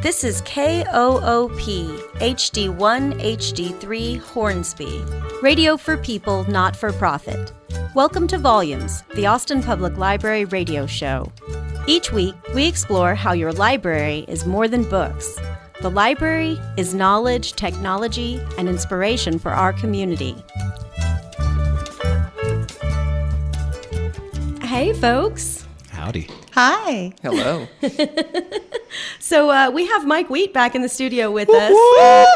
This is KOOP HD1 HD3 Hornsby, radio for people, not for profit. Welcome to Volumes, the Austin Public Library radio show. Each week, we explore how your library is more than books. The library is knowledge, technology, and inspiration for our community. Hey, folks. Howdy. Hi. Hello. So we have Mike Wheat back in the studio with us.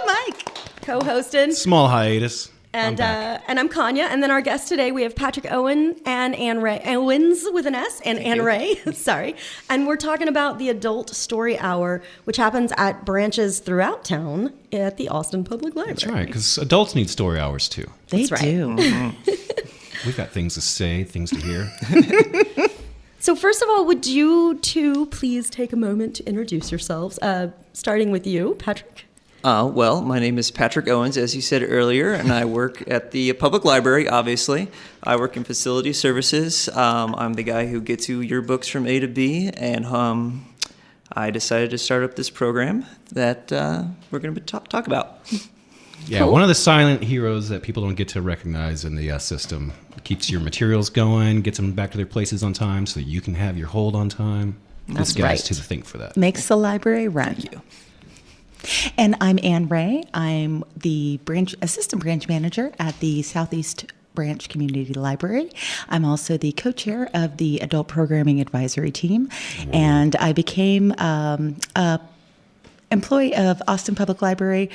Mike. Co-hosted. Small hiatus. And I'm Kanya. And then our guest today, we have Patrick Owen and Ann Ray. Owens with an S and Ann Ray. Sorry. And we're talking about the Adult Story Hour, which happens at branches throughout town at the Austin Public Library. That's right, because adults need story hours too. They That's right. do. We've got things to say, things to hear. So first of all, would you two please take a moment to introduce yourselves, starting with you, Patrick? Well, my name is Patrick Owens, as you said earlier, and I work at the public library, obviously. I work in facility services. I'm the guy who gets you your books from A to B, and I decided to start up this program that we're going to talk about. Yeah, cool. One of the silent heroes that people don't get to recognize in the system. Keeps your materials going, gets them back to their places on time so that you can have your hold on time. That's this guy's right. to the think for that. Makes the library run. Thank you. And I'm Ann Ray. I'm the assistant branch manager at the Southeast Branch Community Library. I'm also the co-chair of the Adult Programming Advisory Team. And I became a employee of Austin Public Library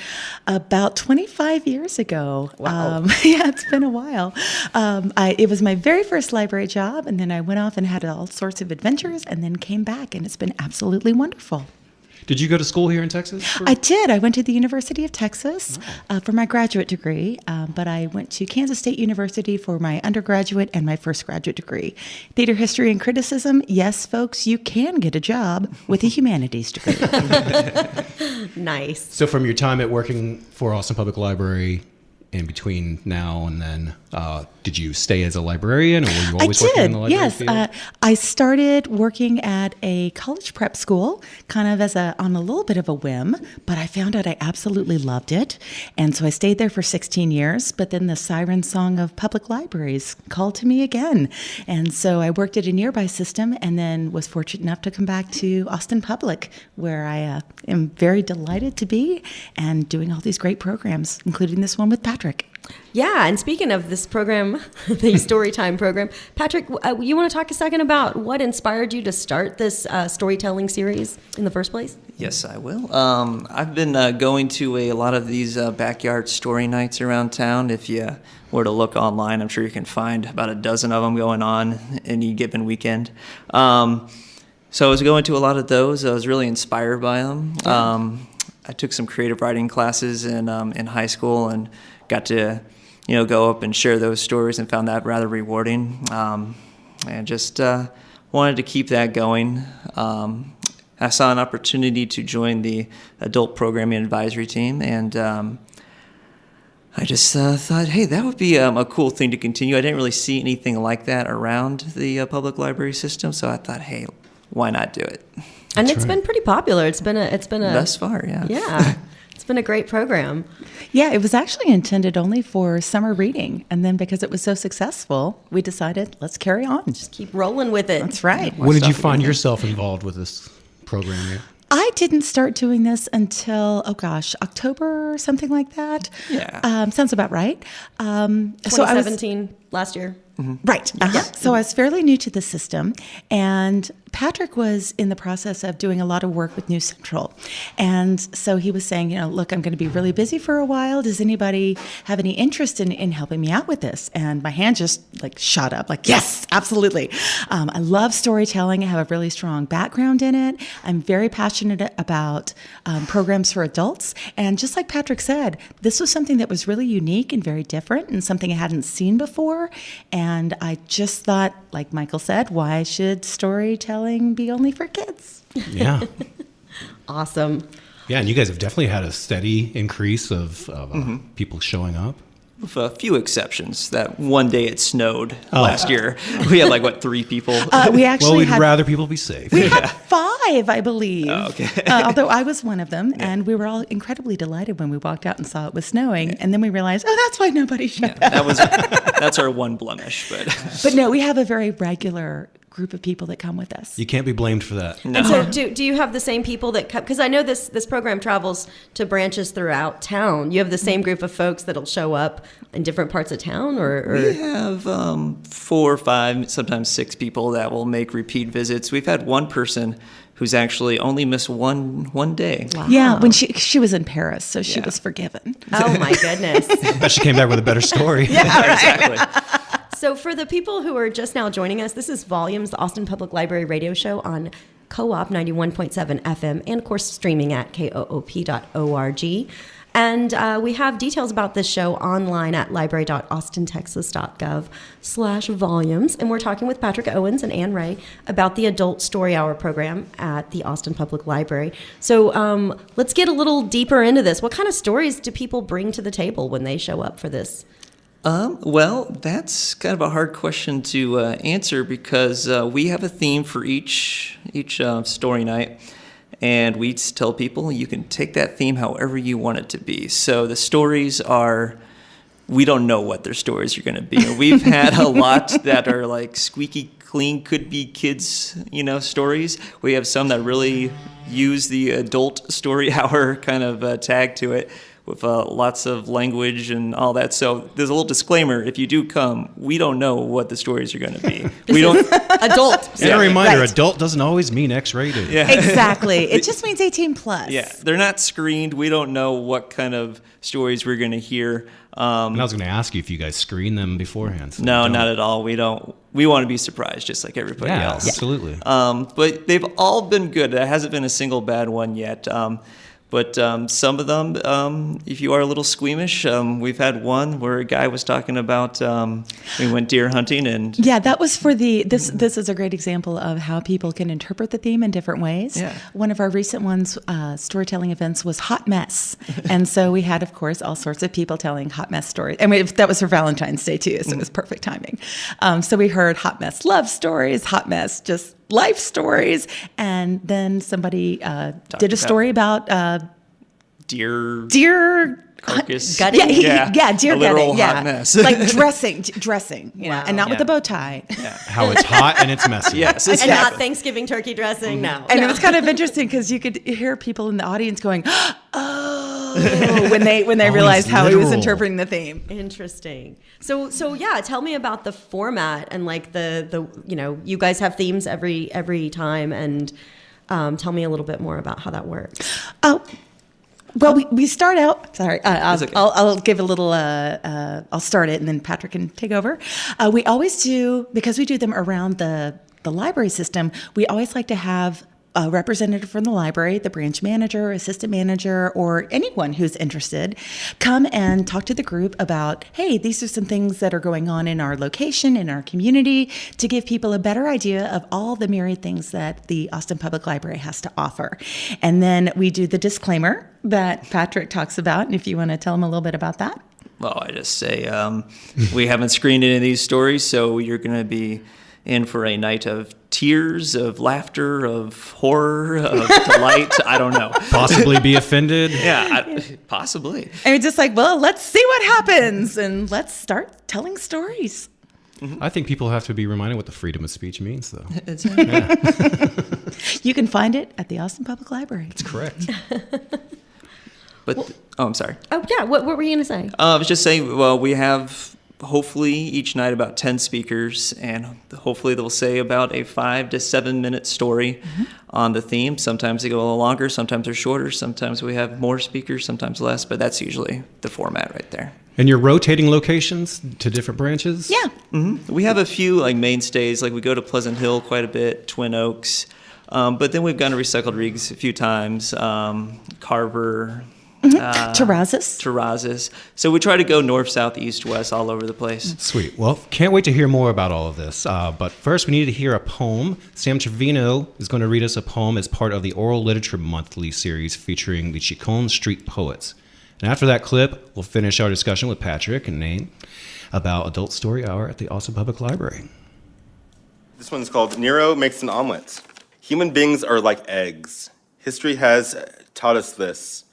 about 25 years ago. Wow. Yeah, it's been a while. It was my very first library job, and then I went off and had all sorts of adventures and then came back, and it's been absolutely wonderful. Did you go to school here in Texas? I did. I went to the University of Texas for my graduate degree, but I went to Kansas State University for my undergraduate and my first graduate degree. Theater history and criticism. Yes, folks, you can get a job with a humanities degree. Nice. So from your time at working for Austin Public Library, in between now and then, did you stay as a librarian, or were you always working in the library field? Yes. I started working at a college prep school, kind of on a little bit of a whim, but I found out I absolutely loved it. And so I stayed there for 16 years, but then the siren song of public libraries called to me again. And so I worked at a nearby system and then was fortunate enough to come back to Austin Public, where I am very delighted to be and doing all these great programs, including this one with Patrick. Yeah, and speaking of this program, the Storytime program, Patrick, you want to talk a second about what inspired you to start this storytelling series in the first place? Yes, I will. I've been going to a lot of these backyard story nights around town. If you were to look online, I'm sure you can find about a dozen of them going on any given weekend. So I was going to a lot of those. I was really inspired by them. I took some creative writing classes in high school and got to, go up and share those stories and found that rather rewarding. And just wanted to keep that going. I saw an opportunity to join the Adult Programming Advisory Team, and I just thought, hey, that would be a cool thing to continue. I didn't really see anything like that around the public library system, so I thought, hey, why not do it? And it's been pretty popular. It's been a Thus far, yeah. Yeah. It's been a great program. Yeah, it was actually intended only for summer reading. And then because it was so successful, we decided, let's carry on. Just keep rolling with it. That's right. When did you find yourself involved with this program here? I didn't start doing this until, October, something like that. Yeah. Sounds about right. 2017, last year. Right. So I was fairly new to the system, and Patrick was in the process of doing a lot of work with New Central. And so he was saying, look, I'm going to be really busy for a while. Does anybody have any interest in helping me out with this? And my hand just shot up yes, absolutely. I love storytelling. I have a really strong background in it. I'm very passionate about programs for adults. And just like Patrick said, this was something that was really unique and very different and something I hadn't seen before. And I just thought, like Michael said, why should storytelling be only for kids? Yeah. Awesome. Yeah, and you guys have definitely had a steady increase of people showing up. With a few exceptions. That one day it snowed last year. We had 3 people. We actually we'd rather people be safe. We had 5. 5, I believe. Oh, okay. Although I was one of them, and we were all incredibly delighted when we walked out and saw it was snowing, and then we realized, oh, that's why nobody showed up. That's our one blemish, But no, we have a very regular group of people that come with us. You can't be blamed for that. And so do you have the same people that come? Because I know this program travels to branches throughout town. You have the same group of folks that'll show up in different parts of town, or? We have 4 or 5, sometimes 6 people that will make repeat visits. We've had one person who's actually only missed one day. Wow. Yeah, when she was in Paris, so she was forgiven. Oh my goodness. But she came back with a better story. Yeah, exactly. So for the people who are just now joining us, this is Volumes, the Austin Public Library radio show on Co-op 91.7 FM, and of course streaming at koop.org. And we have details about this show online at library.austintexas.gov/volumes. And we're talking with Patrick Owens and Ann Ray about the Adult Story Hour program at the Austin Public Library. So let's get a little deeper into this. What kind of stories do people bring to the table when they show up for this? Well, that's kind of a hard question to answer because we have a theme for each story night, and we tell people you can take that theme however you want it to be. So the stories are, we don't know what their stories are going to be. We've had a lot that are like squeaky clean, could be kids, stories. We have some that really use the adult story hour kind of tag to it, with lots of language and all that. So there's a little disclaimer. If you do come, we don't know what the stories are going to be. We don't. Adult. And a reminder, adult doesn't always mean X-rated. Yeah. Exactly. It just means 18 plus. Yeah. They're not screened. We don't know what kind of stories we're going to hear. And I was going to ask you if you guys screen them beforehand. So no, not at all. We don't. We want to be surprised just like everybody else. Absolutely. But they've all been good. There hasn't been a single bad one yet. But some of them, if you are a little squeamish, we've had one where a guy was talking about we went deer hunting and that was for this is a great example of how people can interpret the theme in different ways. Yeah. One of our recent ones, storytelling events, was hot mess, and so we had, of course, all sorts of people telling hot mess stories. I mean, that was for Valentine's Day too, so it was perfect timing. So we heard hot mess love stories, hot mess just life stories, and then somebody did a story about deer carcass. Gutting? Deer a literal gutting. Hot mess. Like dressing, Wow. and not with a bow tie. Yeah. How it's hot and it's messy. Yes, And exactly. not Thanksgiving turkey dressing, no. And it was kind of interesting because you could hear people in the audience going, "Oh," when they realized how he was literal. interpreting the theme. Interesting. So yeah, tell me about the format and like the you guys have themes every time, and tell me a little bit more about how that works. Well, we start out. Sorry, okay. I'll give a little. I'll start it, and then Patrick can take over. We always do, because we do them around the library system. We always like to have a representative from the library, the branch manager, assistant manager, or anyone who's interested, come and talk to the group about, hey, these are some things that are going on in our location, in our community, to give people a better idea of all the myriad things that the Austin Public Library has to offer. And then we do the disclaimer that Patrick talks about, and if you want to tell them a little bit about that. Well, I just say we haven't screened any of these stories, so you're going to be in for a night of tears, of laughter, of horror, of delight. I don't know. Possibly be offended. Possibly. And we're just like, well, let's see what happens, and let's start telling stories. I think people have to be reminded what the freedom of speech means, though. You can find it at the Austin Public Library. That's correct. But I'm sorry. Oh yeah, what were you gonna say? I was just saying. Well, we have hopefully each night about 10 speakers, and hopefully they'll say about a 5 to 7 minute story on the theme. Sometimes they go a little longer, sometimes they're shorter, sometimes we have more speakers, sometimes less, but that's usually the format right there. And you're rotating locations to different branches? Yeah. Mm-hmm. We have a few like mainstays, like we go to Pleasant Hill quite a bit, Twin Oaks, but then we've gone to Recycled Rigs a few times, Carver, Terrazas. So we try to go north, south, east, west, all over the place. Sweet. Well, can't wait to hear more about all of this. But first, we need to hear a poem. Sam Trevino is going to read us a poem as part of the Oral Literature Monthly series featuring the Chicon Street Poets. And after that clip, we'll finish our discussion with Patrick and Nate about Adult Story Hour at the Austin Public Library. This one's called Nero Makes an Omelet. Human beings are like eggs. History has taught us this.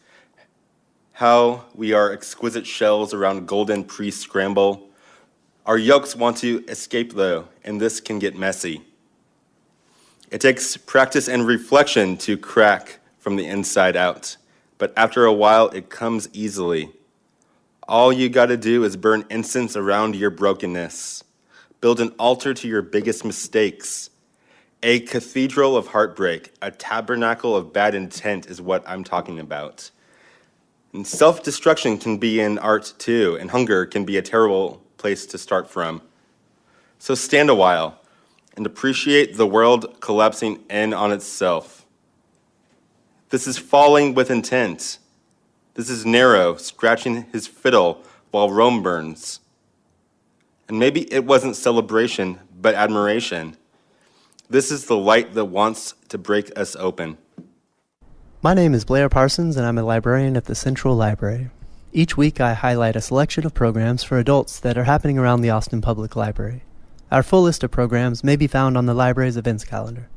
How we are exquisite shells around golden pre-scramble. Our yolks want to escape though, and this can get messy. It takes practice and reflection to crack from the inside out, but after a while it comes easily. All you gotta do is burn incense around your brokenness. Build an altar to your biggest mistakes. A cathedral of heartbreak, a tabernacle of bad intent is what I'm talking about. And self-destruction can be in art too, and hunger can be a terrible place to start from. So stand a while and appreciate the world collapsing in on itself. This is falling with intent. This is Nero scratching his fiddle while Rome burns. And maybe it wasn't celebration, but admiration. This is the light that wants to break us open. My name is Blair Parsons, and I'm a librarian at the Central Library. Each week I highlight a selection of programs for adults that are happening around the Austin Public Library. Our full list of programs may be found on the library's events calendar.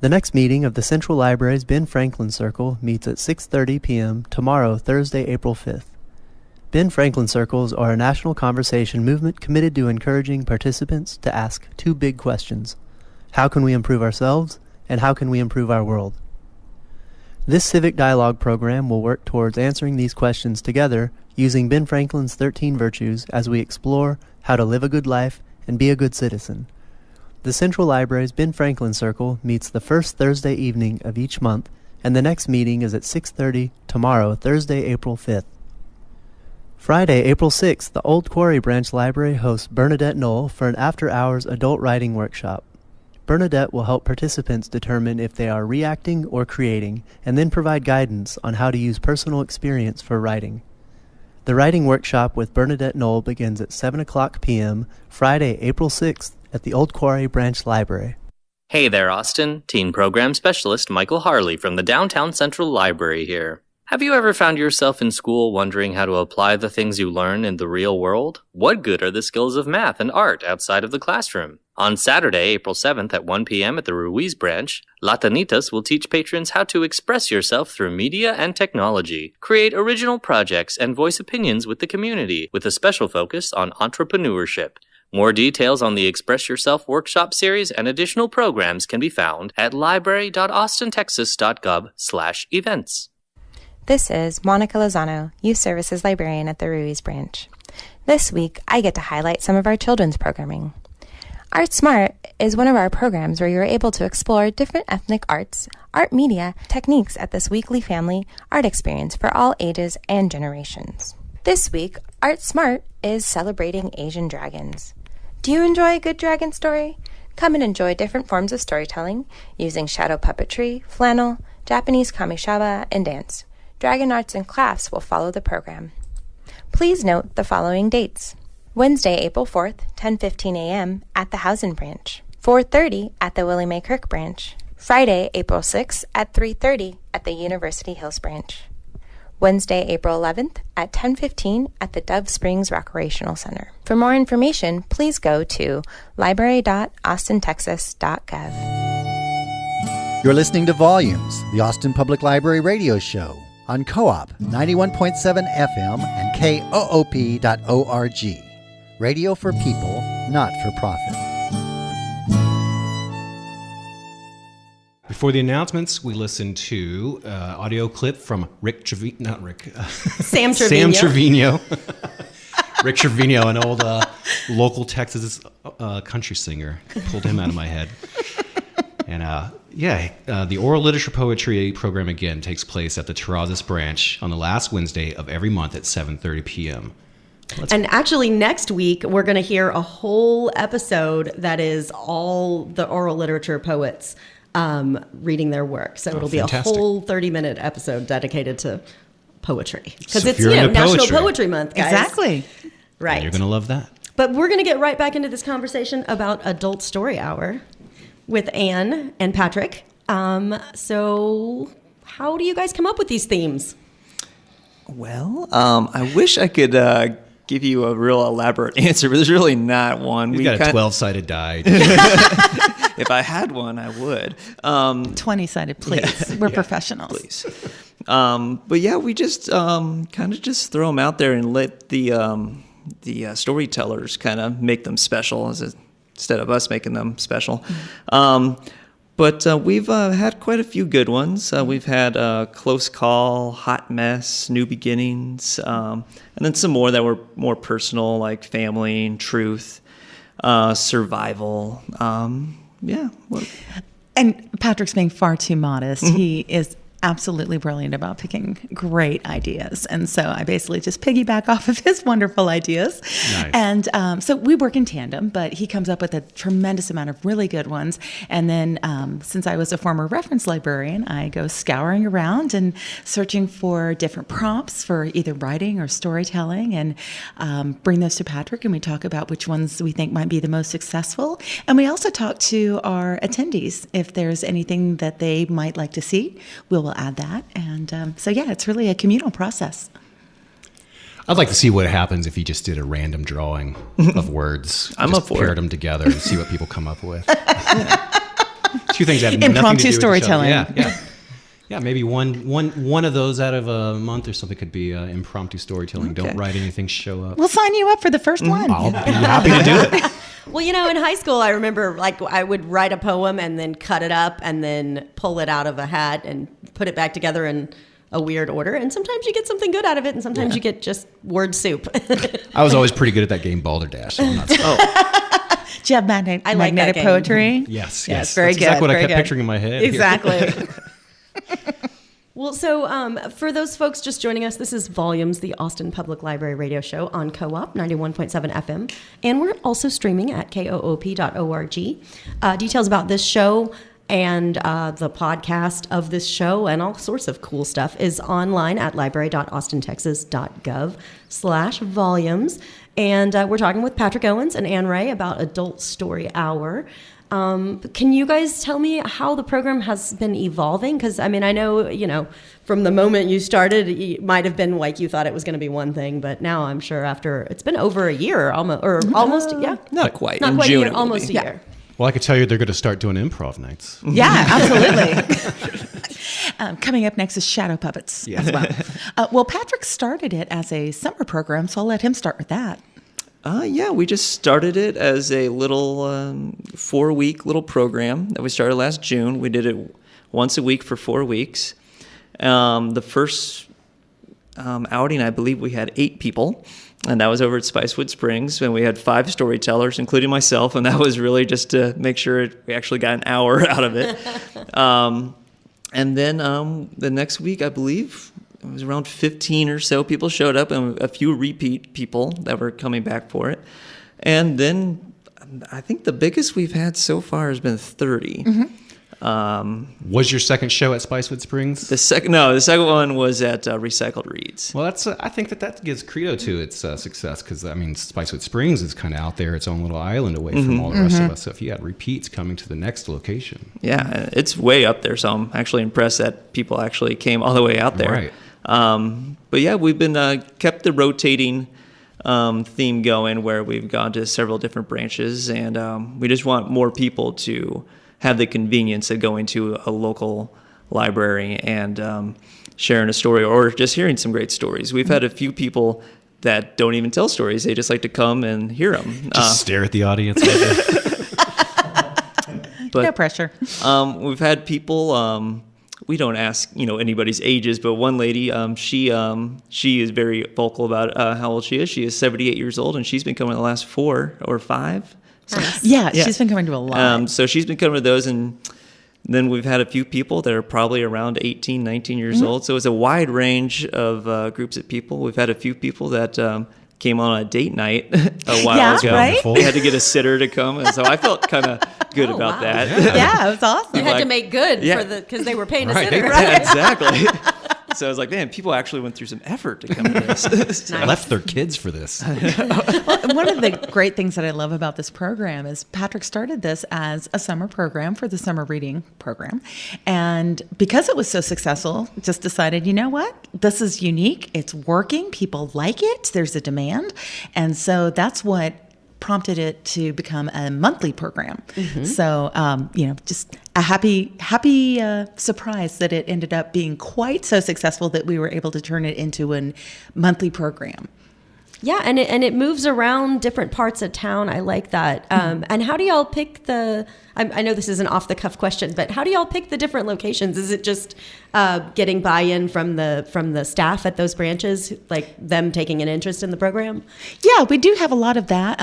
The next meeting of the Central Library's Ben Franklin Circle meets at 6:30 p.m. tomorrow, Thursday, April 5th. Ben Franklin Circles are a national conversation movement committed to encouraging participants to ask two big questions. How can we improve ourselves, and how can we improve our world? This civic dialogue program will work towards answering these questions together using Ben Franklin's 13 virtues as we explore how to live a good life and be a good citizen. The Central Library's Ben Franklin Circle meets the first Thursday evening of each month, and the next meeting is at 6:30 tomorrow, Thursday, April 5th. Friday, April 6th, the Old Quarry Branch Library hosts Bernadette Knoll for an after-hours adult writing workshop. Bernadette will help participants determine if they are reacting or creating, and then provide guidance on how to use personal experience for writing. The writing workshop with Bernadette Knoll begins at 7 o'clock p.m. Friday, April 6th at the Old Quarry Branch Library. Hey there, Austin. Teen Program Specialist Michael Harley from the Downtown Central Library here. Have you ever found yourself in school wondering how to apply the things you learn in the real world? What good are the skills of math and art outside of the classroom? On Saturday, April 7th at 1 p.m. at the Ruiz branch, Latanitas will teach patrons how to express yourself through media and technology, create original projects, and voice opinions with the community, with a special focus on entrepreneurship. More details on the Express Yourself workshop series and additional programs can be found at library.austintexas.gov/events. This is Monica Lozano, Youth Services Librarian at the Ruiz branch. This week, I get to highlight some of our children's programming. Art Smart is one of our programs where you're able to explore different ethnic arts, art media, techniques at this weekly family art experience for all ages and generations. This week, Art Smart is celebrating Asian dragons. Do you enjoy a good dragon story? Come and enjoy different forms of storytelling using shadow puppetry, flannel, Japanese kamishiba, and dance. Dragon arts and crafts will follow the program. Please note the following dates. Wednesday, April 4th, 10:15 a.m. at the Housen branch. 4:30 at the Willie Mae Kirk branch. Friday, April 6th at 3:30 at the University Hills branch. Wednesday, April 11th at 10:15 at the Dove Springs Recreational Center. For more information, please go to library.austintexas.gov. You're listening to Volumes, the Austin Public Library radio show on Co-op 91.7 FM and KOOP.org. Radio for people, not for profit. Before the announcements, we listened to audio clip from Sam Trevino. Sam Trevino. Rick Trevino, an old local Texas country singer. Pulled him out of my head. And the oral literature poetry program again takes place at the Terrazas branch on the last Wednesday of every month at 7:30 p.m. And actually, next week, we're going to hear a whole episode that is all the oral literature poets reading their work. So it'll be fantastic. a whole 30-minute episode dedicated to poetry. Because So it's if you're into National poetry. Poetry Month, guys. Exactly. Right. You're going to love that. But we're going to get right back into this conversation about Adult Story Hour with Anne and Patrick. So how do you guys come up with these themes? Well, I wish I could give you a real elaborate answer, but there's really not one. We've got a 12-sided die. If I had one, I would. 20-sided, please. We're professionals. Please. But yeah, we just kind of just throw them out there and let the storytellers kind of make them special instead of us making them special. But we've had quite a few good ones. We've had Close Call, Hot Mess, New Beginnings, and then some more that were more personal, like family and truth, survival. Yeah. And Patrick's being far too modest. He is absolutely brilliant about picking great ideas. And so I basically just piggyback off of his wonderful ideas. Nice. And so we work in tandem, but he comes up with a tremendous amount of really good ones. And then since I was a former reference librarian, I go scouring around and searching for different prompts for either writing or storytelling and bring those to Patrick, and we talk about which ones we think might be the most successful. And we also talk to our attendees if there's anything that they might like to see. We'll add that. And so, yeah, it's really a communal process. I'd like to see what happens if you just did a random drawing of words. I'm just up for paired it. them together and see what people come up with. Two things that have nothing to Impromptu do with storytelling. each other. Yeah, maybe one of those out of a month or something could be impromptu storytelling. Okay. Don't write anything, show up. We'll sign you up for the first one. I'll be happy to do it. Well, in high school, I remember I would write a poem and then cut it up and then pull it out of a hat and put it back together in a weird order. And sometimes you get something good out of it, and sometimes you get just word soup. I was always pretty good at that game, Balderdash. So I'm not Do you have magnetic game. poetry? Yes. Yes, very That's exactly good, what I very kept good. picturing in my head. Exactly. Well, so for those folks just joining us, this is Volumes, the Austin Public Library radio show on Co-op 91.7 FM. And we're also streaming at koop.org. Details about this show and the podcast of this show and all sorts of cool stuff is online at library.austintexas.gov/volumes. And we're talking with Patrick Owens and Ann Ray about Adult Story Hour. Can you guys tell me how the program has been evolving? Because, I know, from the moment you started, it might have been like you thought it was going to be one thing, but now I'm sure after, it's been over a year, almost, yeah. Not quite. Not In quite June a year, it will almost be. a year. Well, I could tell you they're going to start doing improv nights. Yeah, absolutely. Coming up next is Shadow Puppets as well. Well, Patrick started it as a summer program, so I'll let him start with that. Yeah, we just started it as a little 4-week little program that we started last June. We did it once a week for 4 weeks. The first outing, I believe we had 8 people, and that was over at Spicewood Springs, and we had 5 storytellers, including myself, and that was really just to make sure we actually got an hour out of it. And then the next week, I believe, it was around 15 or so people showed up, and a few repeat people that were coming back for it. And then I think the biggest we've had so far has been 30. Was your second show at Spicewood Springs? The second one was at Recycled Reads. Well, I think that gives credo to its success because, Spicewood Springs is kind of out there, its own little island away from all the rest of us. So if you had repeats coming to the next location. Yeah, it's way up there, so I'm actually impressed that people actually came all the way out there. Right. But yeah, we've been kept the rotating theme going where we've gone to several different branches, and we just want more people to have the convenience of going to a local library and sharing a story or just hearing some great stories. We've had a few people that don't even tell stories. They just like to come and hear them. Just stare at the audience. But, No pressure. We've had people... we don't ask, anybody's ages, but one lady, she is very vocal about how old she is. She is 78 years old, and she's been coming the last 4 or 5. Yeah, she's been coming to a lot. So she's been coming to those, and then we've had a few people that are probably around 18, 19 years old. So it's a wide range of groups of people. We've had a few people that came on a date night a while ago. Right? They had to get a sitter to come, and so I felt kind of good about that. Yeah, it was awesome. You had to make good because they were paying a sitter, Yeah, right? exactly. So I was like, man, people actually went through some effort to come to this. Left their kids for this. Well, one of the great things that I love about this program is Patrick started this as a summer program for the summer reading program. And because it was so successful, just decided, you know what? This is unique. It's working. People like it. There's a demand. And so that's what prompted it to become a monthly program. So, just a happy surprise that it ended up being quite so successful that we were able to turn it into a monthly program. Yeah, and it moves around different parts of town. I like that. And how do y'all pick I know this is an off-the-cuff question, but how do y'all pick the different locations? Is it just getting buy-in from the staff at those branches, like them taking an interest in the program? Yeah, we do have a lot of that.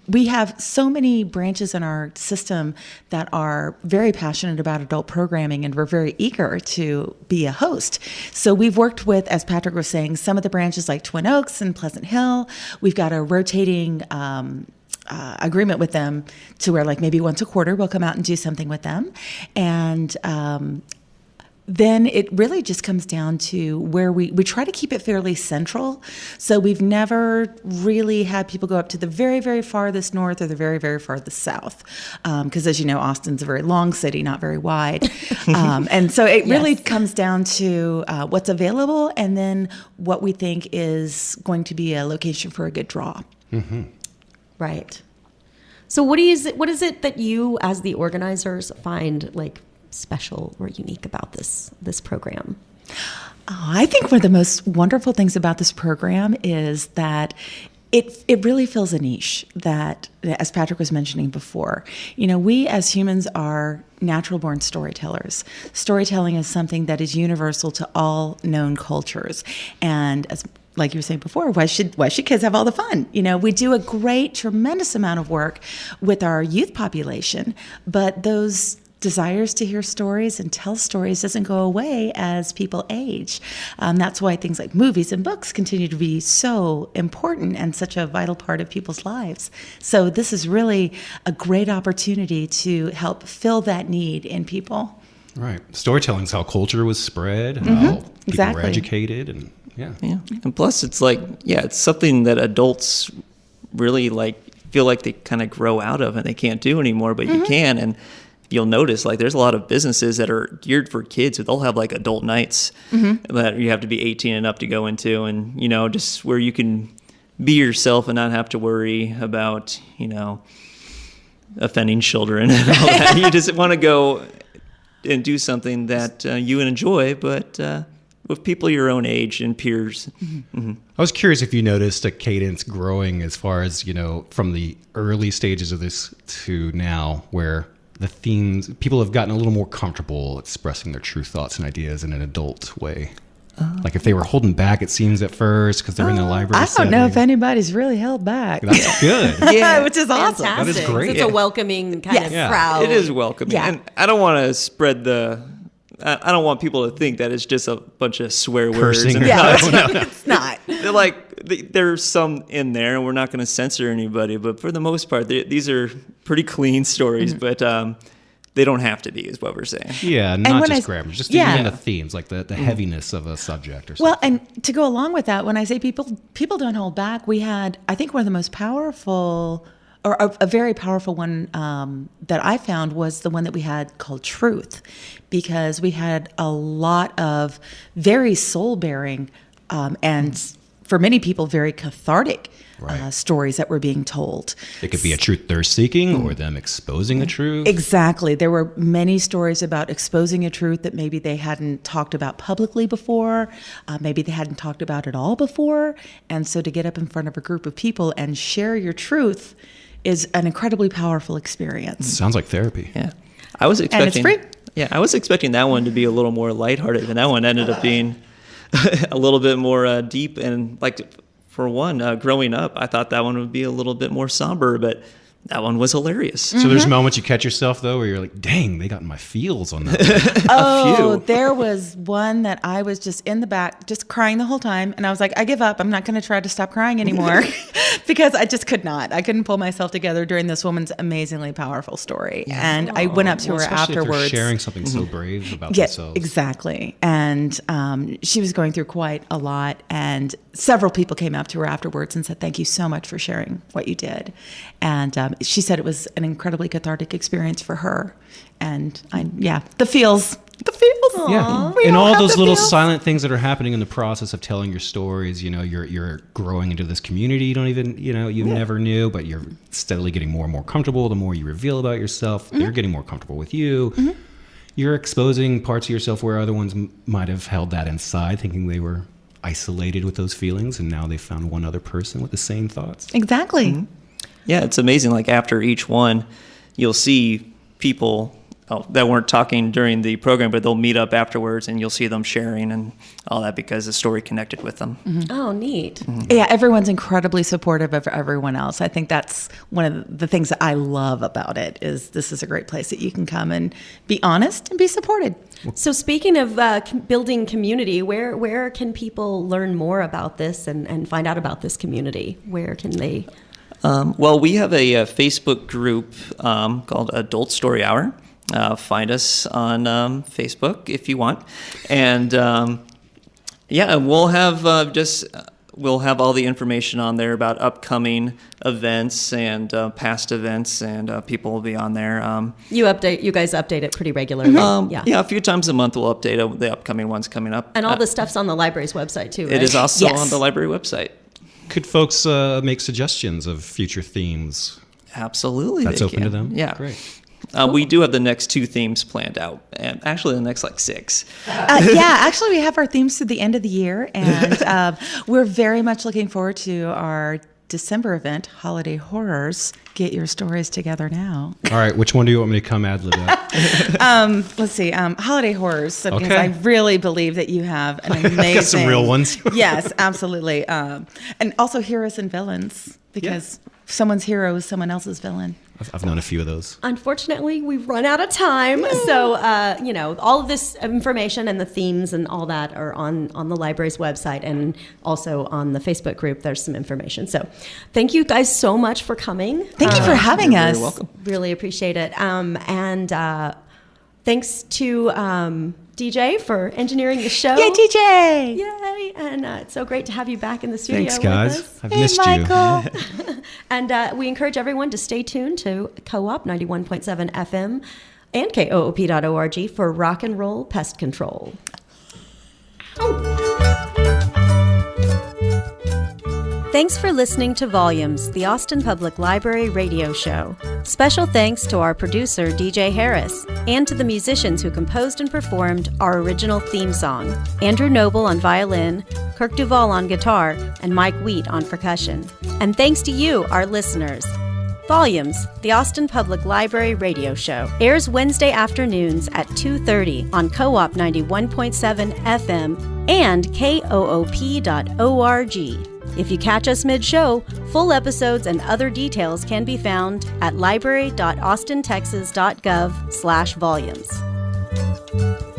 We have so many branches in our system that are very passionate about adult programming, and we're very eager to be a host. So we've worked with, as Patrick was saying, some of the branches like Twin Oaks and Pleasant Hill. We've got a rotating agreement with them to where, like, maybe once a quarter we'll come out and do something with them. And then it really just comes down to where we try to keep it fairly central. So we've never really had people go up to the very, very farthest north or the very, very farthest south. Because as you know, Austin's a very long city, not very wide. And so it really comes down to what's available and then what we think is going to be a location for a good draw. Mm-hmm. Right. So what is it that you, as the organizers, find like special or unique about this program? I think one of the most wonderful things about this program is that it really fills a niche that, as Patrick was mentioning before, we as humans are natural-born storytellers. Storytelling is something that is universal to all known cultures, and as like you were saying before, why should kids have all the fun? We do a tremendous amount of work with our youth population, but those desires to hear stories and tell stories doesn't go away as people age. That's why things like movies and books continue to be so important and such a vital part of people's lives. So this is really a great opportunity to help fill that need in people. Right. Storytelling is how culture was spread, how people were educated, and yeah. And plus, it's it's something that adults really feel like they kind of grow out of and they can't do anymore, but you can. And you'll notice there's a lot of businesses that are geared for kids. They'll have adult nights that you have to be 18 and up to go into, and just where you can be yourself and not have to worry about offending children and all that. You just want to go and do something that you enjoy, but with people your own age and peers. I was curious if you noticed a cadence growing as far as, from the early stages of this to now, where the themes, people have gotten a little more comfortable expressing their true thoughts and ideas in an adult way. Like if they were holding back, it seems, at first because they're in the library I don't know if anybody's really held back. That's good. Which is awesome. That is great. It's a welcoming kind of crowd. It is welcoming. Yeah. And I don't want to spread I don't want people to think that it's just a bunch of swear words. Cursing. It's not. There's some in there, and we're not going to censor anybody. But for the most part, these are pretty clean stories. But they don't have to be, is what we're saying. Yeah, not just grammar, just even the themes, like the heaviness of a subject or something. Well, and to go along with that, when I say people don't hold back, we had, I think, one of the most powerful, or a very powerful one that I found was the one that we had called Truth, because we had a lot of very soul-bearing and, for many people, very cathartic stories that were being told. It could be a truth they're seeking or them exposing the truth. Exactly. There were many stories about exposing a truth that maybe they hadn't talked about publicly before, maybe they hadn't talked about it all before. And so to get up in front of a group of people and share your truth is an incredibly powerful experience. Sounds like therapy. Yeah. I was expecting, and it's free. Yeah, I was expecting that one to be a little more lighthearted, and that one ended up being a little bit more deep. And for one, growing up, I thought that one would be a little bit more somber, but that one was hilarious. So there's moments you catch yourself, though, where you're like, dang, they got in my feels on that. Oh, there was one that I was just in the back, just crying the whole time. And I was like, I give up. I'm not going to try to stop crying anymore because I just could not. I couldn't pull myself together during this woman's amazingly powerful story. And I went up to her afterwards. If they're sharing something so brave about themselves. Exactly. And she was going through quite a lot. And several people came up to her afterwards and said, thank you so much for sharing what you did. And she said it was an incredibly cathartic experience for her. And the feels. Yeah, We and all all have those the little feels. silent things that are happening in the process of telling your stories. You're growing into this community you don't even you never knew, but you're steadily getting more and more comfortable. The more you reveal about yourself, they're getting more comfortable with you. You're exposing parts of yourself where other ones might have held that inside, thinking they were isolated with those feelings, and now they found one other person with the same thoughts. Exactly. Yeah, it's amazing. Like after each one, you'll see people that weren't talking during the program, but they'll meet up afterwards, and you'll see them sharing and all that because the story connected with them. Oh, neat. Yeah, everyone's incredibly supportive of everyone else. I think that's one of the things that I love about it is this is a great place that you can come and be honest and be supported. So speaking of building community, where can people learn more about this and find out about this community? Where can they? Well, we have a Facebook group called Adult Story Hour. Find us on Facebook if you want, and we'll have we'll have all the information on there about upcoming events and past events, and people will be on there. You guys update it pretty regularly. A few times a month we'll update the upcoming ones coming up. And all the stuff's on the library's website too, right? It is also Yes. on the library website. Could folks make suggestions of future themes? Absolutely. That's they open can. to them? Yeah. Great. We do have the next 2 themes planned out, and actually the next 6. Actually, we have our themes through the end of the year, and we're very much looking forward to our December event, Holiday Horrors. Get your stories together now. All right, which one do you want me to come ad lib at? Let's see, Holiday Horrors, because Okay. I really believe that you have an amazing... got some real ones. Yes, absolutely. And also heroes and villains, because someone's hero is someone else's villain. I've known a few of those. Unfortunately, we've run out of time. So, all of this information and the themes and all that are on the library's website, and also on the Facebook group. There's some information. So thank you guys so much for coming. Thank you for having You're us. very welcome. Really appreciate it. And thanks to DJ for engineering the show. Yay, DJ! Yay! And it's so great to have you back in the studio. Thanks, with guys. us. I've Hey, missed Michael. you. And we encourage everyone to stay tuned to Co-op 91.7 FM and koop.org for rock and roll pest control. Thanks for listening to Volumes, the Austin Public Library radio show. Special thanks to our producer, DJ Harris, and to the musicians who composed and performed our original theme song, Andrew Noble on violin, Kirk Duvall on guitar, and Mike Wheat on percussion. And thanks to you, our listeners. Volumes, the Austin Public Library radio show, airs Wednesday afternoons at 2:30 on Co-op 91.7 FM and koop.org. If you catch us mid-show, full episodes and other details can be found at library.austintexas.gov/volumes.